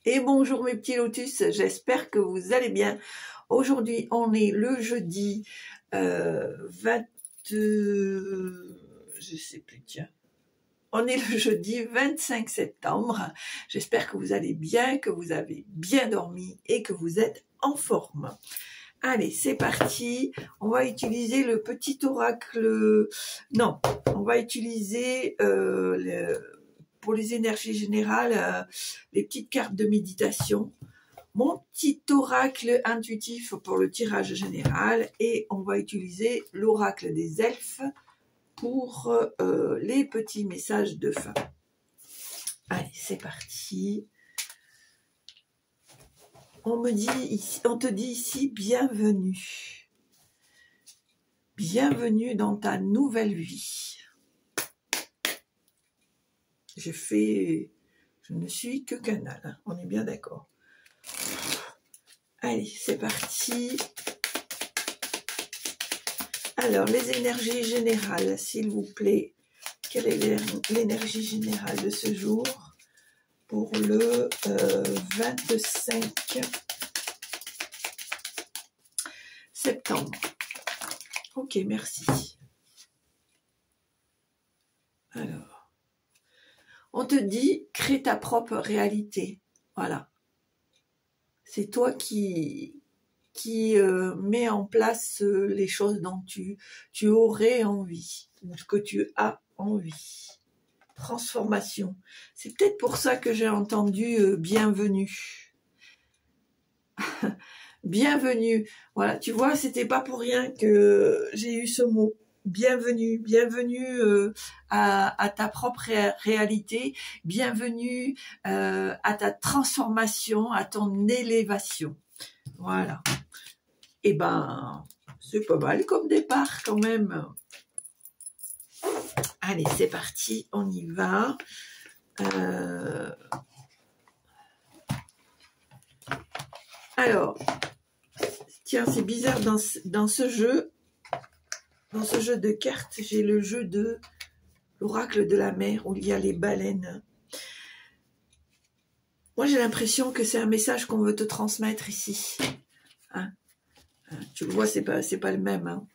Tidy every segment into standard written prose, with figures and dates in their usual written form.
Et bonjour mes petits lotus, j'espère que vous allez bien. Aujourd'hui, on est le jeudi 20... je sais plus, tiens. On est le jeudi 25 septembre. J'espère que vous allez bien, que vous avez bien dormi et que vous êtes en forme. Allez, c'est parti. On va utiliser le petit oracle... Non, on va utiliser... pour les énergies générales, les petites cartes de méditation, mon petit oracle intuitif pour le tirage général et on va utiliser l'oracle des elfes pour les petits messages de fin. Allez, c'est parti. On te dit ici bienvenue. Bienvenue dans ta nouvelle vie. Je ne suis que canal, hein, on est bien d'accord. Allez, c'est parti. Alors, les énergies générales, s'il vous plaît. Quelle est l'énergie générale de ce jour pour le 25 septembre? Ok, merci. Alors. On te dit, crée ta propre réalité. Voilà. C'est toi qui mets en place les choses dont tu aurais envie, ou que tu as envie. Transformation. C'est peut-être pour ça que j'ai entendu bienvenue. Bienvenue. Voilà, tu vois, c'était pas pour rien que j'ai eu ce mot. Bienvenue, bienvenue à ta propre réalité, bienvenue à ta transformation, à ton élévation. Voilà. Et ben, c'est pas mal comme départ quand même. Allez, c'est parti, on y va. Alors, tiens, c'est bizarre dans ce jeu. Dans ce jeu de cartes, j'ai le jeu de l'oracle de la mer où il y a les baleines. Moi, j'ai l'impression que c'est un message qu'on veut te transmettre ici. Hein? Tu le vois, c'est pas le même. Hein?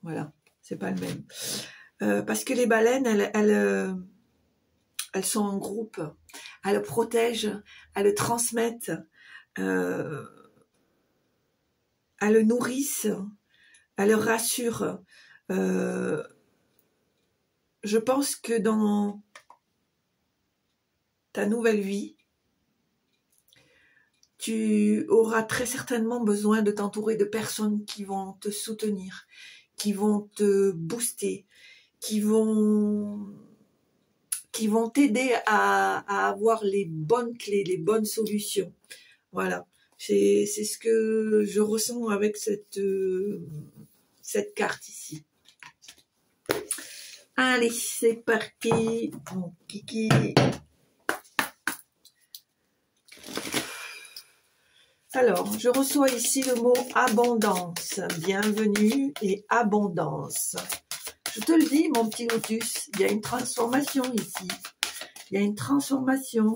Voilà, c'est pas le même. Parce que les baleines, elles sont en groupe. Elles le protègent, elles le transmettent, elles le nourrissent, elles le rassurent. Je pense que dans ta nouvelle vie, tu auras très certainement besoin de t'entourer de personnes qui vont te soutenir, qui vont te booster, qui vont t'aider à avoir les bonnes clés, les bonnes solutions. Voilà, c'est ce que je ressens avec cette carte ici. Allez, c'est parti, mon kiki. Alors, je reçois ici le mot abondance. Bienvenue et abondance. Je te le dis, mon petit lotus, il y a une transformation ici. Il y a une transformation.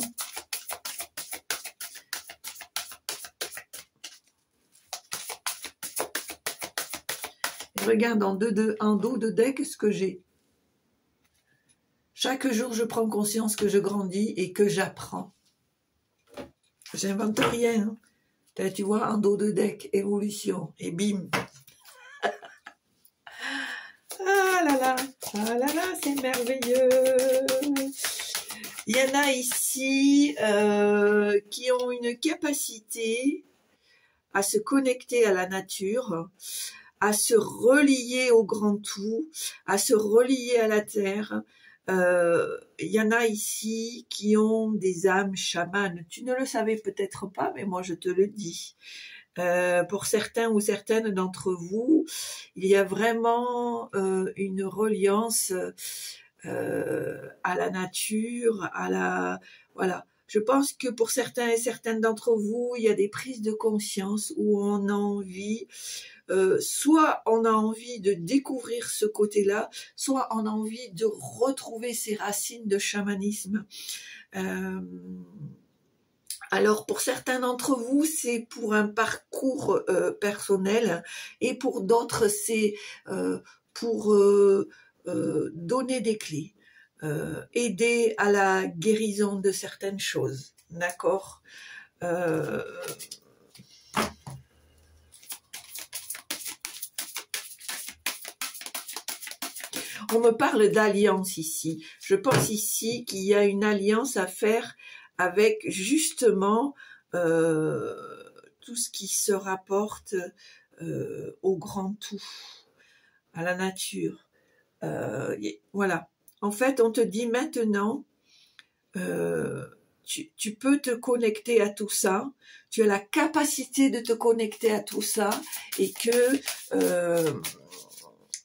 Je regarde en dos de deck ce que j'ai. Chaque jour, je prends conscience que je grandis et que j'apprends. J'invente rien. Hein. Tu vois, en dos de deck, évolution, et bim. Ah là là, c'est merveilleux. Il y en a ici qui ont une capacité à se connecter à la nature, à se relier au grand tout, à se relier à la terre. Il y en a ici qui ont des âmes chamanes. Tu ne le savais peut-être pas, mais moi je te le dis. Pour certains ou certaines d'entre vous, il y a vraiment une reliance à la nature, voilà. Je pense que pour certains et certaines d'entre vous, il y a des prises de conscience où on a envie, soit on a envie de découvrir ce côté-là, soit on a envie de retrouver ses racines de chamanisme. Alors, pour certains d'entre vous, c'est pour un parcours personnel et pour d'autres, c'est pour donner des clés, aider à la guérison de certaines choses. D'accord. On me parle d'alliance ici. Je pense ici qu'il y a une alliance à faire avec justement tout ce qui se rapporte au grand tout, à la nature. Voilà. En fait, on te dit maintenant, tu peux te connecter à tout ça, tu as la capacité de te connecter à tout ça et que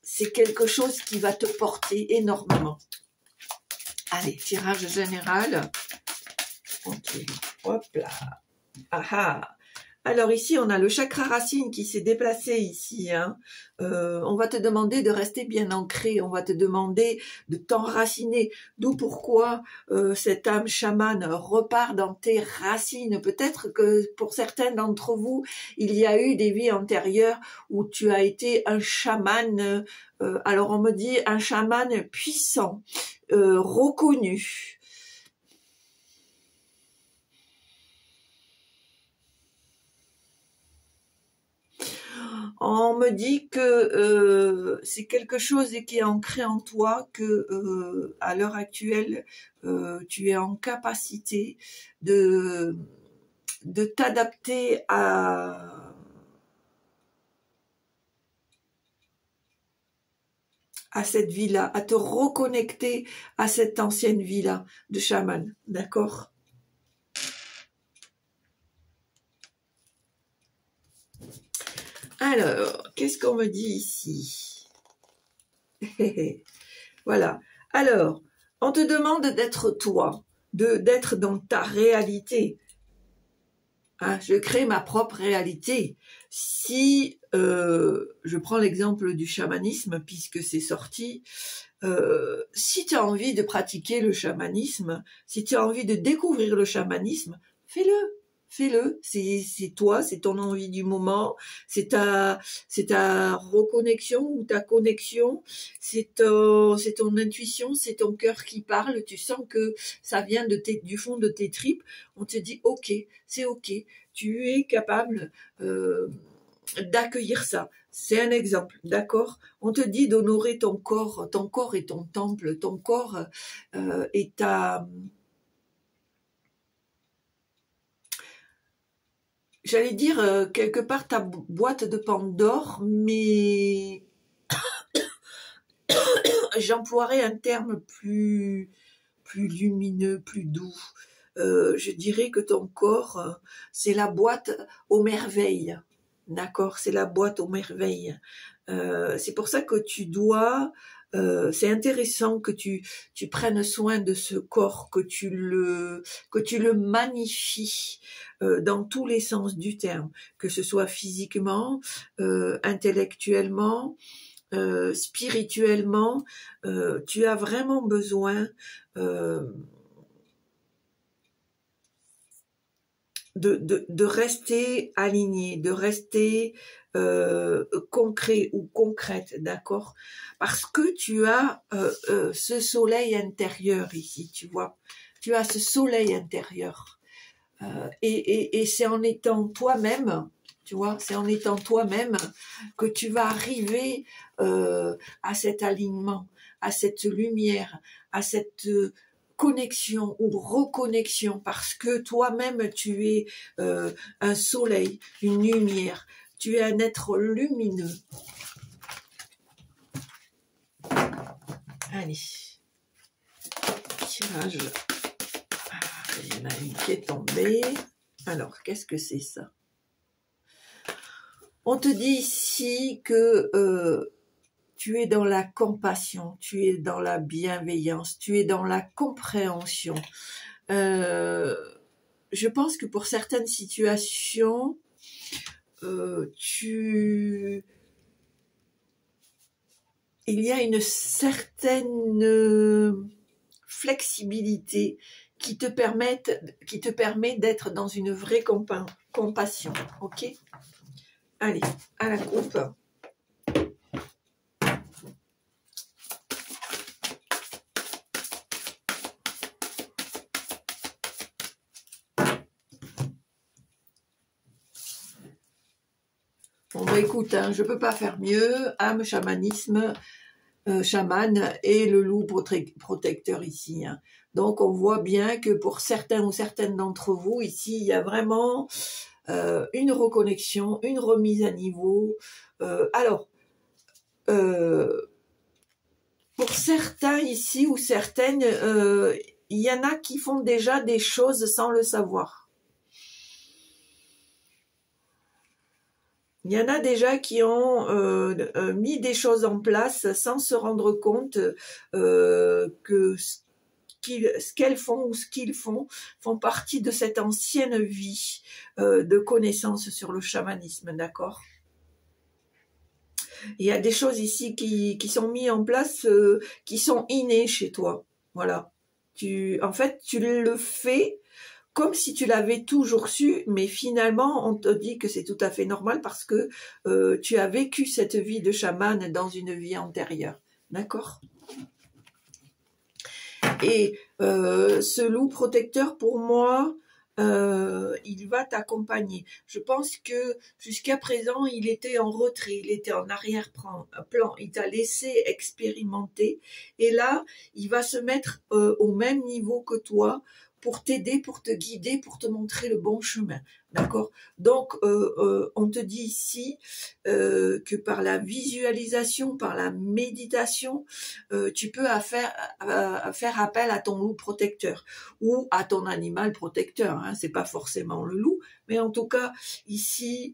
c'est quelque chose qui va te porter énormément. Allez, tirage général. Ok, hop là. Aha. Alors ici, on a le chakra racine qui s'est déplacé ici. Hein. On va te demander de rester bien ancré, on va te demander de t'enraciner. D'où pourquoi cette âme chamane repart dans tes racines. Peut-être que pour certains d'entre vous, il y a eu des vies antérieures où tu as été un chaman. Alors on me dit un chaman puissant, reconnu. On me dit que c'est quelque chose qui est ancré en toi, que à l'heure actuelle, tu es en capacité de t'adapter à cette vie-là, à te reconnecter à cette ancienne vie-là de chaman, d'accord ? Alors, qu'est-ce qu'on me dit ici? Voilà. Alors, on te demande d'être toi, d'être dans ta réalité. Hein, je crée ma propre réalité. Si je prends l'exemple du chamanisme, puisque c'est sorti, si tu as envie de pratiquer le chamanisme, si tu as envie de découvrir le chamanisme, fais-le. Fais-le, c'est toi, c'est ton envie du moment, c'est ta reconnexion ou ta connexion, c'est ton intuition, c'est ton cœur qui parle, tu sens que ça vient du fond de tes tripes, on te dit ok, c'est ok, tu es capable d'accueillir ça. C'est un exemple, d'accord? On te dit d'honorer ton corps est ton temple, ton corps est ta... J'allais dire quelque part ta boîte de Pandore, mais j'emploierais un terme plus lumineux, plus doux. Je dirais que ton corps, c'est la boîte aux merveilles. D'accord, c'est la boîte aux merveilles. C'est pour ça que tu dois... c'est intéressant que tu prennes soin de ce corps, que tu le magnifies dans tous les sens du terme, que ce soit physiquement, intellectuellement, spirituellement. Tu as vraiment besoin de rester aligné, de rester concret ou concrète, d'accord? Parce que tu as ce soleil intérieur ici, tu vois. Tu as ce soleil intérieur. Et c'est en étant toi-même, tu vois, c'est en étant toi-même que tu vas arriver à cet alignement, à cette lumière, à cette connexion ou reconnexion, parce que toi-même tu es un soleil, une lumière, tu es un être lumineux. Allez, tirage. Il y en a une qui est tombée. Alors, qu'est-ce que c'est ça? On te dit ici que tu es dans la compassion, tu es dans la bienveillance, tu es dans la compréhension. Je pense que pour certaines situations, il y a une certaine flexibilité qui te permet d'être dans une vraie compassion. Ok? Allez, à la coupe. Bon, bah écoute, hein, je peux pas faire mieux. Âme, chamanisme, chaman et le loup protecteur ici. Hein. Donc, on voit bien que pour certains ou certaines d'entre vous, ici, il y a vraiment une reconnexion, une remise à niveau. Alors, pour certains ici ou certaines, il y en a qui font déjà des choses sans le savoir. Il y en a déjà qui ont mis des choses en place sans se rendre compte que ce qu'elles font ou ce qu'ils font partie de cette ancienne vie de connaissances sur le chamanisme, d'accord? Il y a des choses ici qui sont mises en place, qui sont innées chez toi, voilà. En fait, tu le fais comme si tu l'avais toujours su, mais finalement, on te dit que c'est tout à fait normal parce que tu as vécu cette vie de chaman dans une vie antérieure. D'accord? Et ce loup protecteur, pour moi, il va t'accompagner. Je pense que jusqu'à présent, il était en retrait, il était en arrière-plan, il t'a laissé expérimenter. Et là, il va se mettre au même niveau que toi, pour t'aider, pour te guider, pour te montrer le bon chemin. D'accord? Donc, on te dit ici que par la visualisation, par la méditation, tu peux faire appel à ton loup protecteur ou à ton animal protecteur. Hein. C'est pas forcément le loup, mais en tout cas, ici,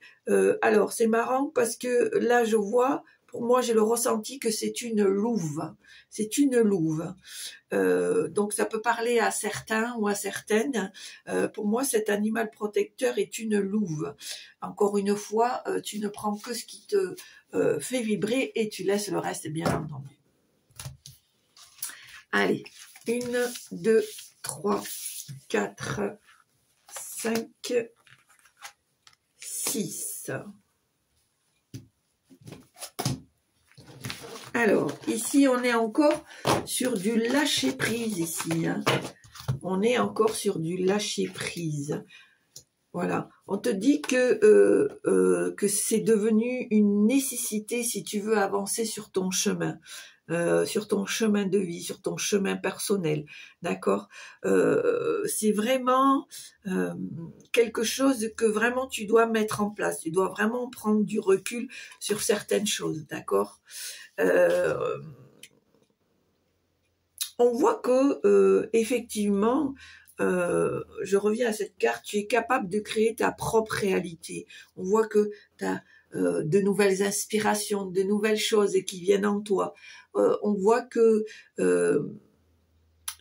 alors c'est marrant parce que là, je vois, pour moi, j'ai le ressenti que c'est une louve. C'est une louve. Donc ça peut parler à certains ou à certaines. Pour moi, cet animal protecteur est une louve. Encore une fois, tu ne prends que ce qui te fait vibrer et tu laisses le reste, bien entendu. Allez, 1, 2, 3, 4, 5, 6. Alors, ici, on est encore sur du lâcher-prise, ici. Hein. On est encore sur du lâcher-prise. Voilà. On te dit que c'est devenu une nécessité si tu veux avancer sur ton chemin. Sur ton chemin de vie, sur ton chemin personnel, d'accord? C'est vraiment quelque chose que vraiment tu dois mettre en place. Tu dois vraiment prendre du recul sur certaines choses, d'accord? On voit que effectivement, je reviens à cette carte, tu es capable de créer ta propre réalité. On voit que tu as de nouvelles inspirations, de nouvelles choses qui viennent en toi. On voit que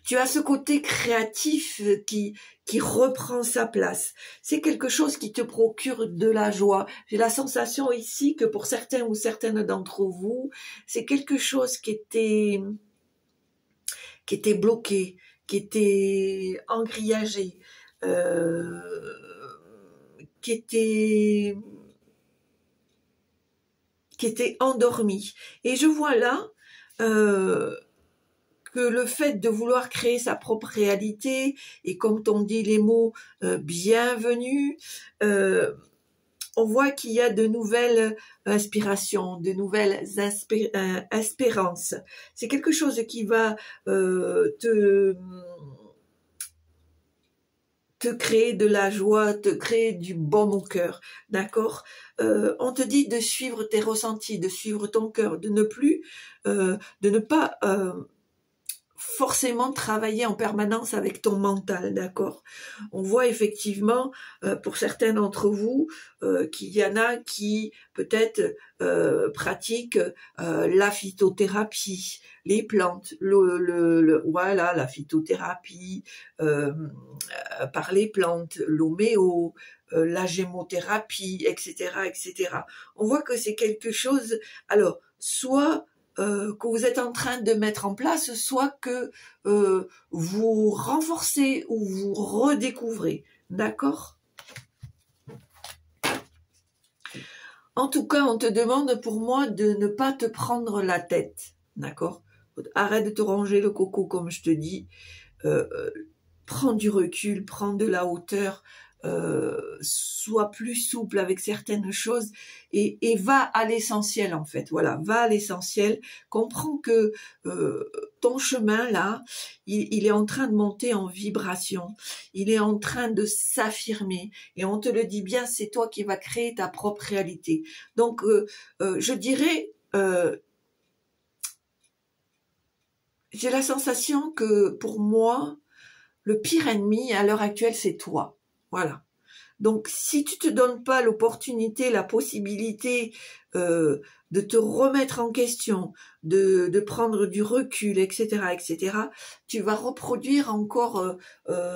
tu as ce côté créatif qui reprend sa place. C'est quelque chose qui te procure de la joie. J'ai la sensation ici que pour certains ou certaines d'entre vous, c'est quelque chose qui était bloqué, qui était engrillagé, qui était endormi. Et je vois là que le fait de vouloir créer sa propre réalité, et comme on dit les mots bienvenue, on voit qu'il y a de nouvelles inspirations, de nouvelles espérances. C'est quelque chose qui va te créer de la joie, te créer du baume au cœur, d'accord? On te dit de suivre tes ressentis, de suivre ton cœur, de ne pas forcément travailler en permanence avec ton mental, d'accord? On voit effectivement, pour certains d'entre vous, qu'il y en a qui peut-être pratiquent la phytothérapie, les plantes, voilà, la phytothérapie par les plantes, l'homéo, la gémothérapie, etc., etc. On voit que c'est quelque chose, alors, soit que vous êtes en train de mettre en place, soit que vous renforcez ou vous redécouvrez. D'accord? En tout cas, on te demande pour moi de ne pas te prendre la tête. D'accord? Arrête de te ranger le coco, comme je te dis. Prends du recul, prends de la hauteur, sois plus souple avec certaines choses et va à l'essentiel en fait. Voilà, va à l'essentiel. Comprends que ton chemin là, il est en train de monter en vibration. Il est en train de s'affirmer et on te le dit bien, c'est toi qui vas créer ta propre réalité. Donc, je dirais, j'ai la sensation que pour moi, le pire ennemi à l'heure actuelle, c'est toi. Voilà. Donc, si tu te donnes pas l'opportunité, la possibilité de te remettre en question, de prendre du recul, etc., etc., tu vas reproduire encore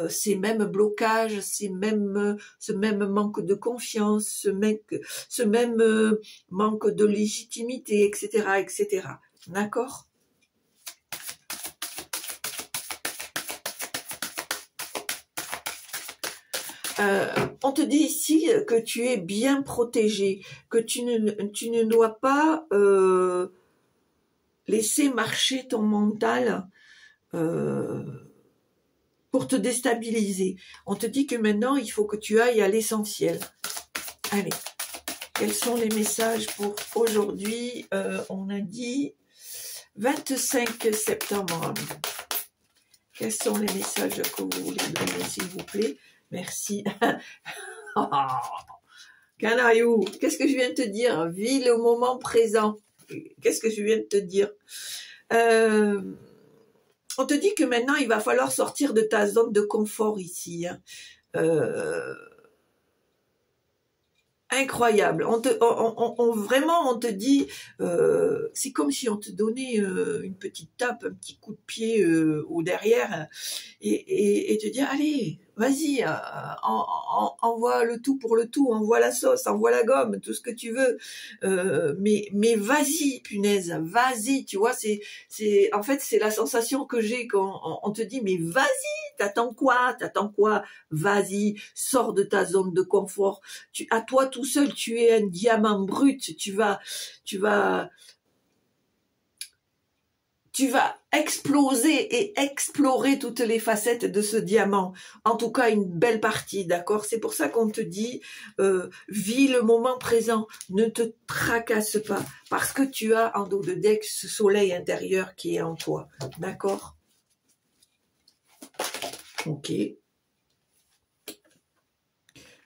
ces mêmes blocages, ce même manque de confiance, ce même manque de légitimité, etc., etc. D'accord ? On te dit ici que tu es bien protégé, que tu ne dois pas laisser marcher ton mental pour te déstabiliser. On te dit que maintenant, il faut que tu ailles à l'essentiel. Allez, quels sont les messages pour aujourd'hui? On a dit 25 septembre. Quels sont les messages que vous voulez donner, s'il vous plaît? Merci. Oh, Canaillou, qu'est-ce que je viens de te dire? Vis le moment présent. Qu'est-ce que je viens de te dire? On te dit que maintenant, il va falloir sortir de ta zone de confort ici. Hein. Incroyable. Vraiment, on te dit, c'est comme si on te donnait une petite tape, un petit coup de pied au derrière et te dire, allez, vas-y, envoie le tout pour le tout, envoie la sauce, envoie la gomme, tout ce que tu veux. Mais vas-y, punaise, vas-y, tu vois, en fait, c'est la sensation que j'ai quand on te dit, mais vas-y, t'attends quoi, vas-y, sors de ta zone de confort. À toi tout seul, tu es un diamant brut, tu vas exploser et explorer toutes les facettes de ce diamant. En tout cas, une belle partie, d'accord? C'est pour ça qu'on te dit, vis le moment présent, ne te tracasse pas, parce que tu as en dos de deck ce soleil intérieur qui est en toi, d'accord? Ok.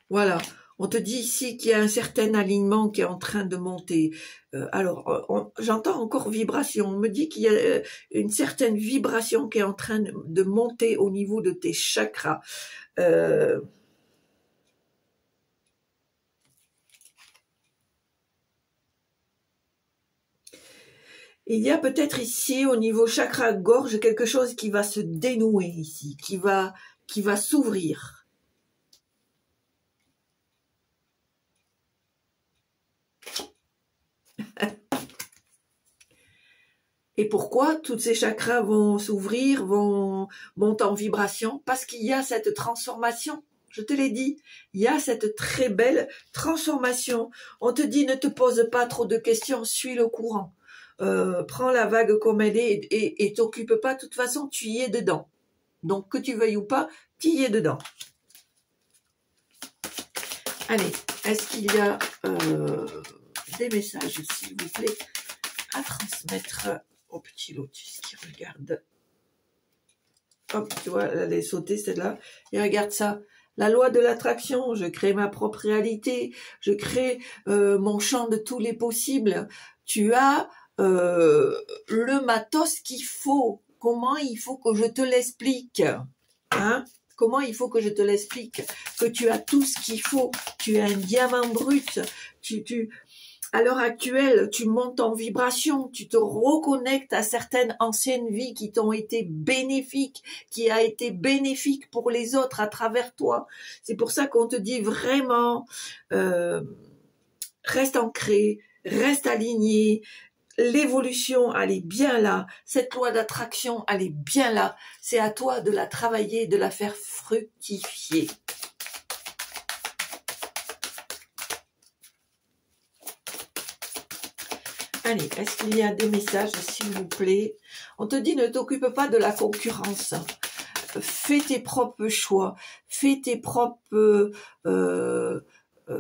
Voilà. On te dit ici qu'il y a un certain alignement qui est en train de monter. Alors, j'entends encore vibration. On me dit qu'il y a une certaine vibration qui est en train de monter au niveau de tes chakras. Il y a peut-être ici, au niveau chakra-gorge, quelque chose qui va se dénouer ici, qui va s'ouvrir. Et pourquoi toutes ces chakras vont s'ouvrir, vont monter en vibration? Parce qu'il y a cette transformation. Je te l'ai dit, il y a cette très belle transformation. On te dit, ne te pose pas trop de questions, suis le courant. Prends la vague comme elle est et t'occupe pas. De toute façon, tu y es dedans. Donc, que tu veuilles ou pas, tu y es dedans. Allez, est-ce qu'il y a des messages, s'il vous plaît, à transmettre au petit lotus qui regarde? Hop, tu vois, elle est sautée celle-là. Et regarde ça. La loi de l'attraction, je crée ma propre réalité, je crée mon champ de tous les possibles. Tu as le matos qu'il faut. Comment il faut que je te l'explique? Hein? Comment il faut que je te l'explique? Que tu as tout ce qu'il faut. Tu es un diamant brut. À l'heure actuelle, tu montes en vibration, tu te reconnectes à certaines anciennes vies qui t'ont été bénéfiques, qui a été bénéfique pour les autres à travers toi. C'est pour ça qu'on te dit vraiment, reste ancré, reste aligné, l'évolution, elle est bien là. Cette loi d'attraction, elle est bien là. C'est à toi de la travailler, de la faire fructifier. Allez, est-ce qu'il y a des messages, s'il vous plaît? On te dit, ne t'occupe pas de la concurrence. Fais tes propres choix. Fais tes propres...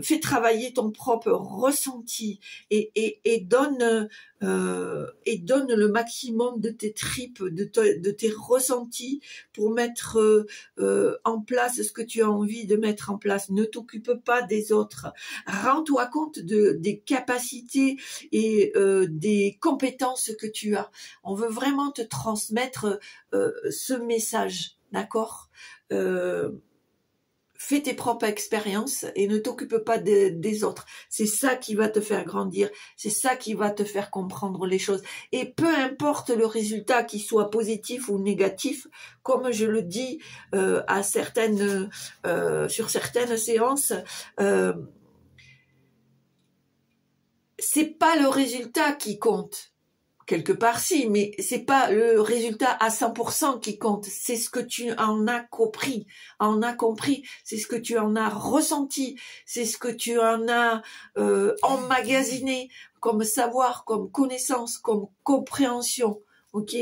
fais travailler ton propre ressenti et donne le maximum de tes tripes, de tes ressentis pour mettre en place ce que tu as envie de mettre en place. Ne t'occupe pas des autres. Rends-toi compte des capacités et des compétences que tu as. On veut vraiment te transmettre ce message, d'accord? Fais tes propres expériences et ne t'occupe pas des autres. C'est ça qui va te faire grandir, c'est ça qui va te faire comprendre les choses. Et peu importe le résultat, qu'il soit positif ou négatif, comme je le dis sur certaines séances, c'est pas le résultat qui compte. Quelque part si, mais c'est pas le résultat à 100% qui compte, c'est ce que tu en as compris, c'est ce que tu en as ressenti, c'est ce que tu en as emmagasiné comme savoir, comme connaissance, comme compréhension, ok?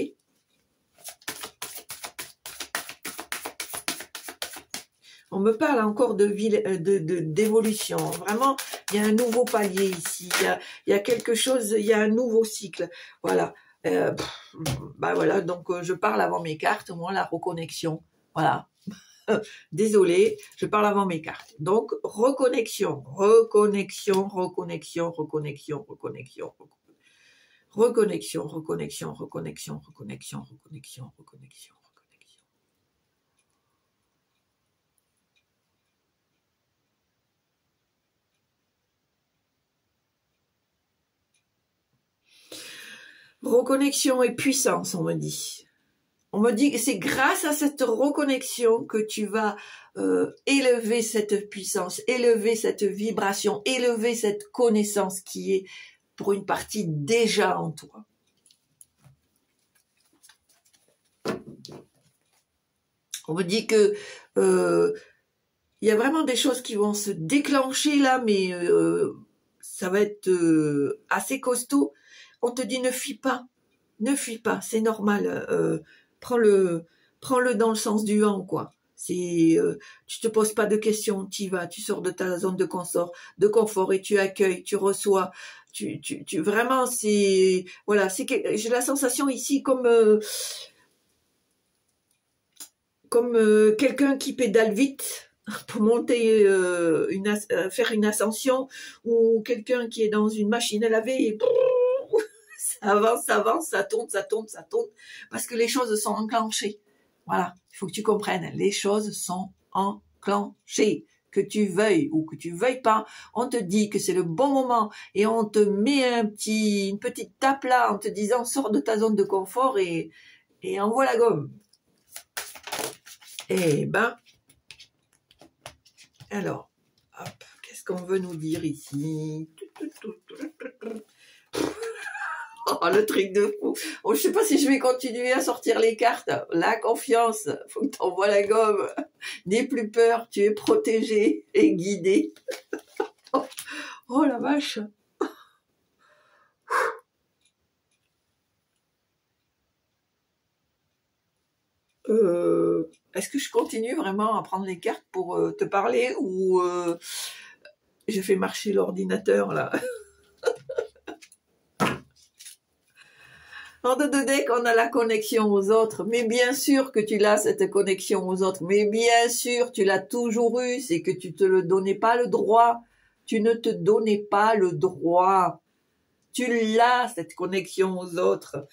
On me parle encore d'évolution. Vraiment, il y a un nouveau palier ici. Il y a quelque chose, il y a un nouveau cycle. Voilà. Voilà, donc je parle avant mes cartes, moi, la reconnexion. Voilà. Désolée, je parle avant mes cartes. Donc, reconnexion. Reconnexion. Reconnexion et puissance, on me dit. On me dit que c'est grâce à cette reconnexion que tu vas élever cette puissance, élever cette vibration, élever cette connaissance qui est pour une partie déjà en toi. On me dit que il y a vraiment des choses qui vont se déclencher là, mais ça va être assez costaud. On te dit ne fuis pas, c'est normal. Prends-le dans le sens du vent, quoi. Tu te poses pas de questions, tu y vas, tu sors de ta zone de confort et tu accueilles, tu reçois. Vraiment, c'est voilà, j'ai la sensation ici comme quelqu'un qui pédale vite pour monter faire une ascension, ou quelqu'un qui est dans une machine à laver et ça avance, ça tourne, parce que les choses sont enclenchées. Voilà, il faut que tu comprennes, les choses sont enclenchées. Que tu veuilles ou que tu veuilles pas, on te dit que c'est le bon moment et on te met une petite tape là en te disant sors de ta zone de confort et envoie la gomme. Eh ben, alors, hop, qu'est-ce qu'on veut nous dire ici? Oh, le truc de fou. Oh, je sais pas si je vais continuer à sortir les cartes. La confiance, faut que t'envoies la gomme. N'aie plus peur, tu es protégé et guidé. Oh la vache. Est-ce que je continue vraiment à prendre les cartes pour te parler ou je fais marcher l'ordinateur là? En deux decks, on a la connexion aux autres, mais bien sûr que tu l'as, cette connexion aux autres, mais bien sûr, tu l'as toujours eu, c'est que tu te le donnais pas le droit, tu ne te donnais pas le droit, tu l'as, cette connexion aux autres,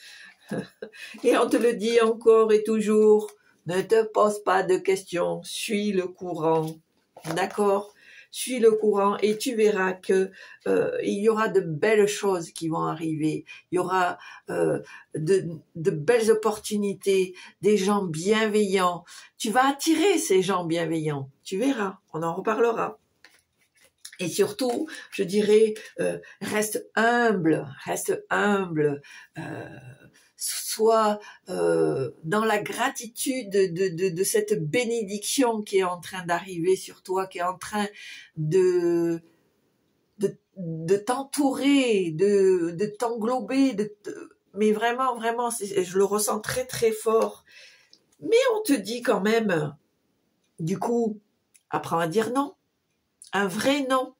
et on te le dit encore et toujours, ne te pose pas de questions, suis le courant, d'accord ? Suis le courant et tu verras que il y aura de belles choses qui vont arriver. Il y aura de belles opportunités, des gens bienveillants. Tu vas attirer ces gens bienveillants. Tu verras, on en reparlera. Et surtout, je dirais, reste humble, sois dans la gratitude de cette bénédiction qui est en train d'arriver sur toi, qui est en train de t'entourer, de t'englober, mais vraiment, vraiment, je le ressens très, très fort. Mais on te dit quand même, du coup, apprends à dire non. Un vrai non.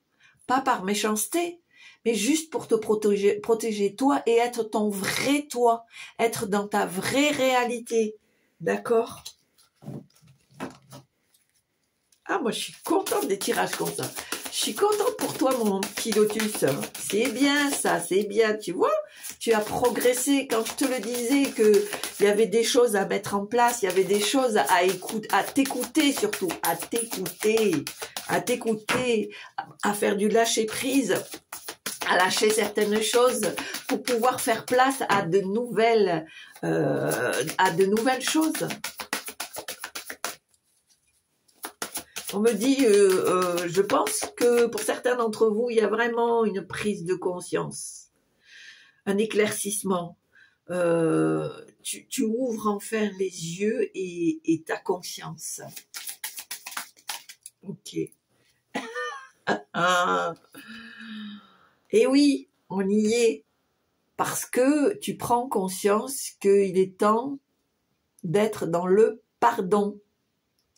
Pas par méchanceté, mais juste pour te protéger toi et être ton vrai toi. Être dans ta vraie réalité. D'accord? Ah, moi, je suis contente des tirages comme ça. Je suis contente pour toi, mon petit lotus. C'est bien ça, c'est bien. Tu vois, tu as progressé. Quand je te le disais qu'il y avait des choses à mettre en place, il y avait des choses à écouter, à t'écouter surtout, à t'écouter, à faire du lâcher prise, à lâcher certaines choses pour pouvoir faire place à de nouvelles choses. On me dit, je pense que pour certains d'entre vous, il y a vraiment une prise de conscience, un éclaircissement. Tu ouvres enfin les yeux et ta conscience. Ok. Et oui, on y est. Parce que tu prends conscience qu'il est temps d'être dans le pardon.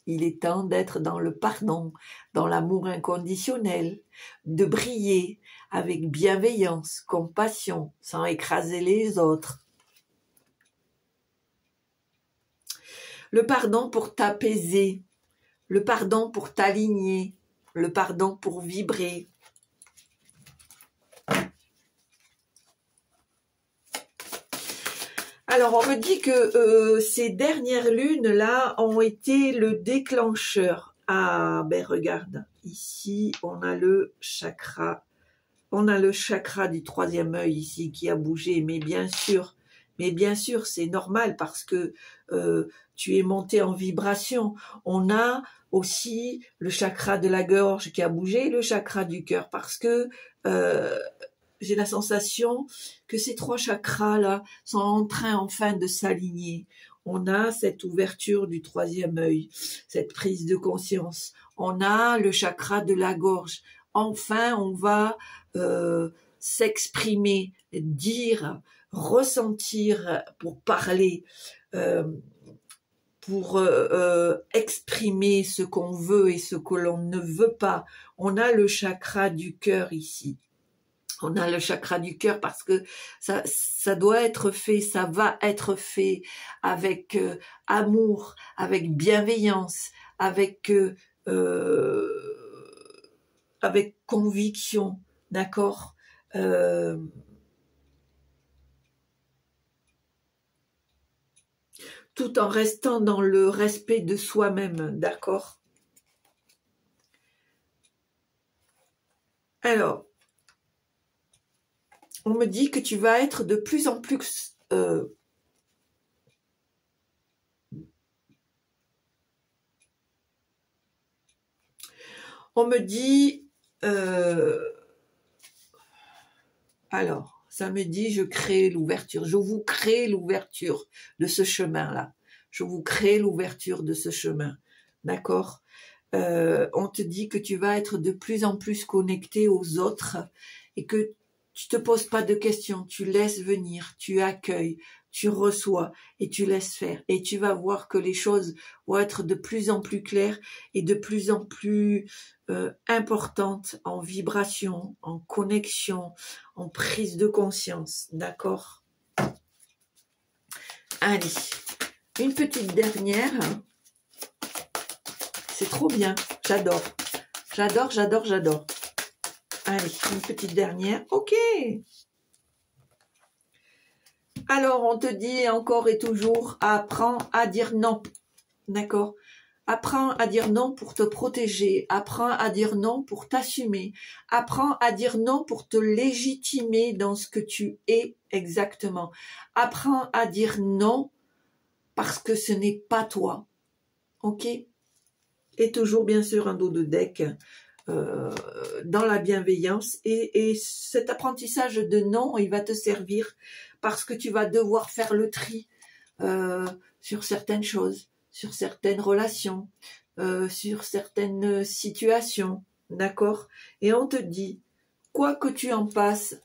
Il est temps d'être dans le pardon, dans l'amour inconditionnel, de briller avec bienveillance, compassion, sans écraser les autres. Le pardon pour t'apaiser, le pardon pour t'aligner, le pardon pour vibrer. Alors, on me dit que ces dernières lunes-là ont été le déclencheur. Ah, ben regarde, ici, on a le chakra. On a le chakra du troisième œil ici qui a bougé. Mais bien sûr, c'est normal parce que tu es monté en vibration. On a aussi le chakra de la gorge qui a bougé, le chakra du cœur parce que... j'ai la sensation que ces trois chakras-là sont en train enfin de s'aligner. On a cette ouverture du troisième œil, cette prise de conscience. On a le chakra de la gorge. Enfin, on va s'exprimer, dire, ressentir pour parler, pour exprimer ce qu'on veut et ce que l'on ne veut pas. On a le chakra du cœur ici. On a le chakra du cœur parce que ça doit être fait, ça va être fait avec amour, avec bienveillance, avec conviction, d'accord, tout en restant dans le respect de soi-même, d'accord. Alors, on me dit que tu vas être de plus en plus on me dit alors ça me dit je crée l'ouverture, je vous crée l'ouverture de ce chemin-là, je vous crée l'ouverture de ce chemin, d'accord. On te dit que tu vas être de plus en plus connecté aux autres et que tu te poses pas de questions, tu laisses venir, tu accueilles, tu reçois et tu laisses faire. Et tu vas voir que les choses vont être de plus en plus claires et de plus en plus importantes en vibration, en connexion, en prise de conscience. D'accord? Allez, une petite dernière. C'est trop bien, j'adore. J'adore. Allez, une petite dernière. Ok. Alors, on te dit encore et toujours, apprends à dire non. D'accord? Apprends à dire non pour te protéger. Apprends à dire non pour t'assumer. Apprends à dire non pour te légitimer dans ce que tu es exactement. Apprends à dire non parce que ce n'est pas toi. Ok? Et toujours, bien sûr, un dos de deck. dans la bienveillance. Et cet apprentissage de non, il va te servir parce que tu vas devoir faire le tri sur certaines choses, sur certaines relations, sur certaines situations, d'accord? Et on te dit, quoi que tu en passes,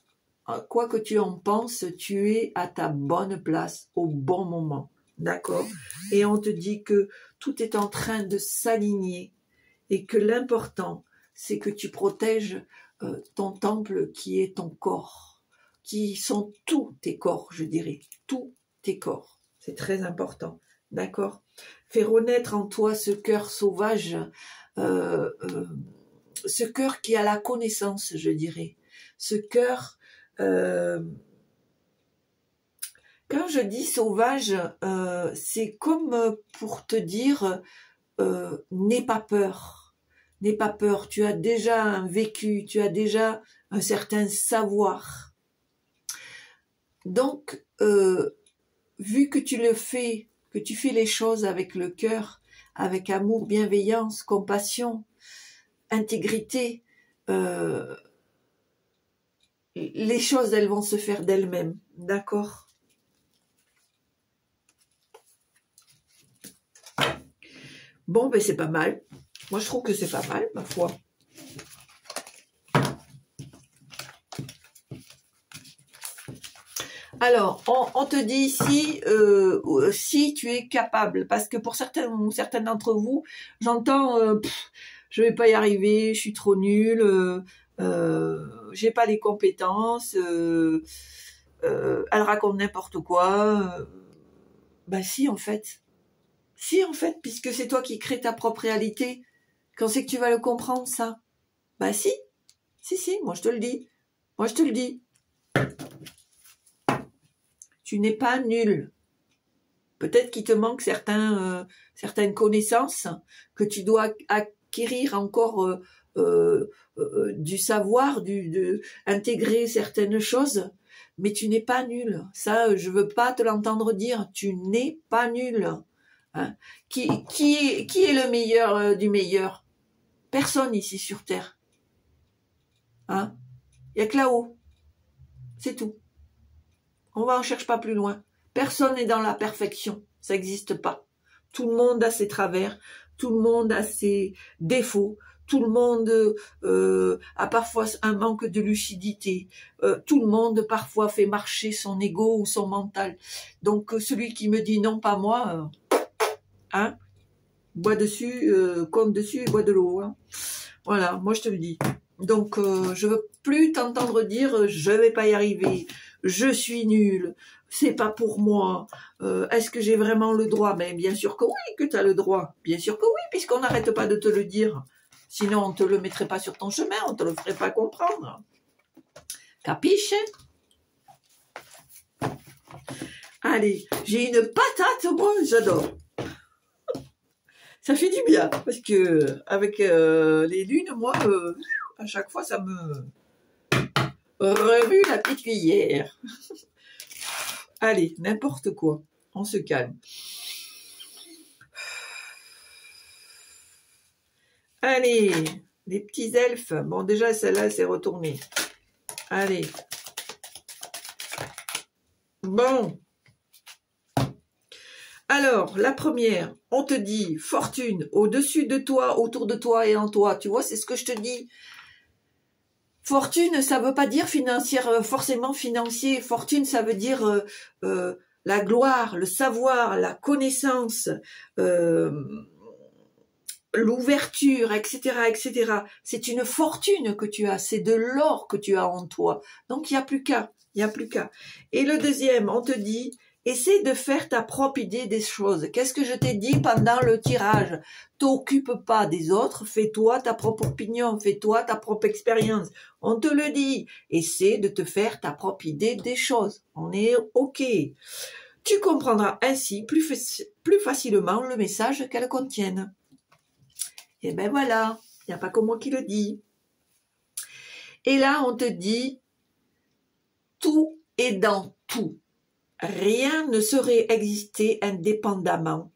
quoi que tu en penses, tu es à ta bonne place au bon moment, d'accord? Et on te dit que tout est en train de s'aligner et que l'important, c'est que tu protèges ton temple qui est ton corps, qui sont tous tes corps, je dirais, tous tes corps. C'est très important, d'accord? Fais renaître en toi ce cœur sauvage, ce cœur qui a la connaissance, je dirais. Ce cœur, quand je dis sauvage, c'est comme pour te dire, n'aie pas peur. N'aie pas peur, tu as déjà un vécu, tu as déjà un certain savoir. Donc, vu que tu le fais, que tu fais les choses avec le cœur, avec amour, bienveillance, compassion, intégrité, les choses, elles vont se faire d'elles-mêmes, d'accord? Bon, ben c'est pas mal. Moi, je trouve que c'est pas mal, ma foi. Alors, on te dit ici, si tu es capable, parce que pour certains d'entre vous, j'entends, je vais pas y arriver, je suis trop nulle, j'ai pas les compétences, elle raconte n'importe quoi. Ben si, en fait. Si, en fait, puisque c'est toi qui crées ta propre réalité, quand c'est que tu vas le comprendre, ça? Ben si, si, moi je te le dis. Moi je te le dis. Tu n'es pas nul. Peut-être qu'il te manque certaines connaissances, que tu dois acquérir encore du savoir, intégrer certaines choses, mais tu n'es pas nul. Ça, je veux pas te l'entendre dire. Tu n'es pas nul. Hein? Qui est le meilleur du meilleur? Personne ici sur Terre. Hein? Il n'y a que là-haut. C'est tout. On va en cherche pas plus loin. Personne n'est dans la perfection. Ça n'existe pas. Tout le monde a ses travers. Tout le monde a ses défauts. Tout le monde a parfois un manque de lucidité. Tout le monde parfois fait marcher son ego ou son mental. Donc celui qui me dit non, pas moi, hein, bois dessus, compte dessus et bois de l'eau. Hein. Voilà, moi je te le dis. Donc je veux plus t'entendre dire je vais pas y arriver, je suis nulle, c'est pas pour moi, est-ce que j'ai vraiment le droit? Mais bien sûr que oui, que tu as le droit, bien sûr que oui, puisqu'on n'arrête pas de te le dire. Sinon on te le mettrait pas sur ton chemin, on te le ferait pas comprendre. Capiche? Allez, j'ai une patate, moi, j'adore. Ça fait du bien, parce que avec les lunes, moi, à chaque fois, ça me remue la petite cuillère. Allez, n'importe quoi, on se calme. Allez, les petits elfes. Bon, déjà, celle-là, elle s'est retournée. Allez. Bon. Alors, la première, on te dit fortune au-dessus de toi, autour de toi et en toi. Tu vois, c'est ce que je te dis. Fortune, ça veut pas dire financière, forcément financier. Fortune, ça veut dire la gloire, le savoir, la connaissance, l'ouverture, etc., etc. C'est une fortune que tu as, c'est de l'or que tu as en toi. Donc, il n'y a plus qu'à, il n'y a plus qu'à. Et le deuxième, on te dit, essaie de faire ta propre idée des choses. Qu'est-ce que je t'ai dit pendant le tirage? T'occupe pas des autres, fais-toi ta propre opinion, fais-toi ta propre expérience. On te le dit, essaie de te faire ta propre idée des choses. On est OK. Tu comprendras ainsi plus facilement le message qu'elles contiennent. Et ben voilà, il n'y a pas que moi qui le dis. Et là, on te dit, tout est dans tout. Rien ne saurait exister indépendamment.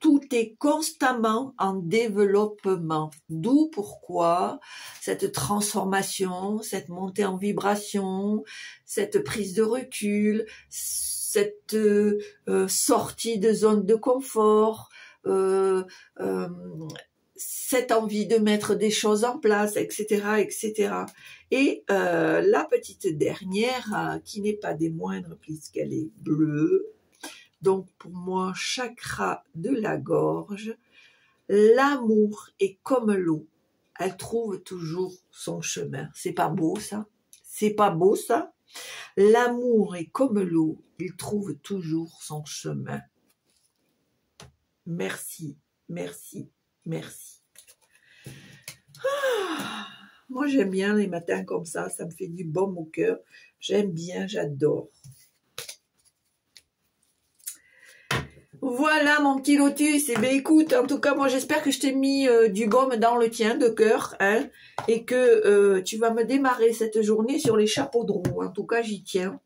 tout est constamment en développement. D'où pourquoi cette transformation, cette montée en vibration, cette prise de recul, cette sortie de zone de confort, cette envie de mettre des choses en place, etc., etc. Et la petite dernière, qui n'est pas des moindres puisqu'elle est bleue, donc pour moi, chakra de la gorge, l'amour est comme l'eau, elle trouve toujours son chemin. C'est pas beau ça? C'est pas beau ça? L'amour est comme l'eau, il trouve toujours son chemin. Merci, merci, merci. Moi j'aime bien les matins comme ça me fait du baume au cœur. J'aime bien, j'adore. Voilà mon petit lotus. Eh bien écoute, en tout cas moi j'espère que je t'ai mis du baume dans le tien de cœur, hein, et que tu vas me démarrer cette journée sur les chapeaux de roue. En tout cas j'y tiens.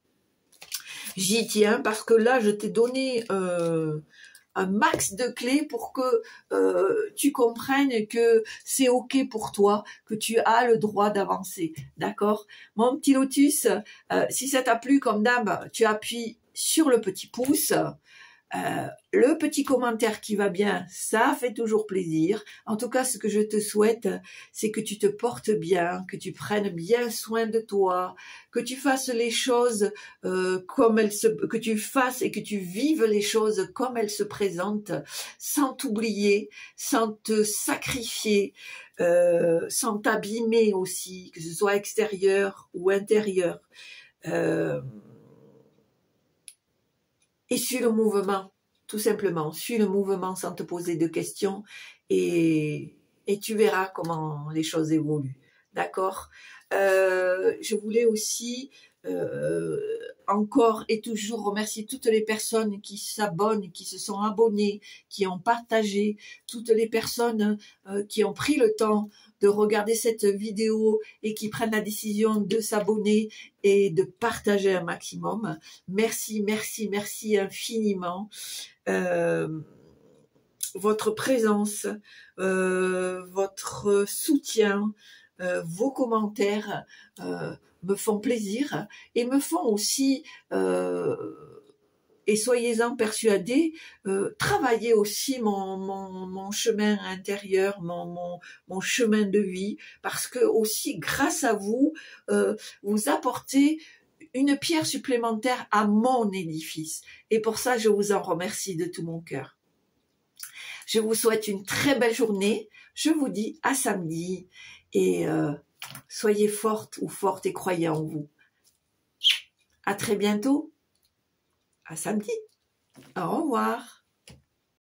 J'y tiens parce que là je t'ai donné un max de clés pour que tu comprennes que c'est ok pour toi, que tu as le droit d'avancer, d'accord? Mon petit lotus, si ça t'a plu, comme d'hab, tu appuies sur le petit pouce. Le petit commentaire qui va bien, ça fait toujours plaisir. En tout cas, ce que je te souhaite, c'est que tu te portes bien, que tu prennes bien soin de toi, que tu fasses les choses comme elles que tu fasses et que tu vives les choses comme elles se présentent, sans t'oublier, sans te sacrifier, sans t'abîmer aussi, que ce soit extérieur ou intérieur. Et suis le mouvement, tout simplement. Suis le mouvement sans te poser de questions et tu verras comment les choses évoluent. D'accord? Je voulais aussi encore et toujours remercier toutes les personnes qui s'abonnent, qui se sont abonnées, qui ont partagé, toutes les personnes qui ont pris le temps de regarder cette vidéo et qui prennent la décision de s'abonner et de partager un maximum. Merci, merci, merci infiniment. Votre présence, votre soutien, vos commentaires me font plaisir et me font aussi, et soyez-en persuadés, travailler aussi mon chemin intérieur, mon chemin de vie, parce que aussi grâce à vous, vous apportez une pierre supplémentaire à mon édifice. Et pour ça, je vous en remercie de tout mon cœur. Je vous souhaite une très belle journée. Je vous dis à samedi. Et soyez fortes ou fortes et croyez en vous. À très bientôt. À samedi. Au revoir.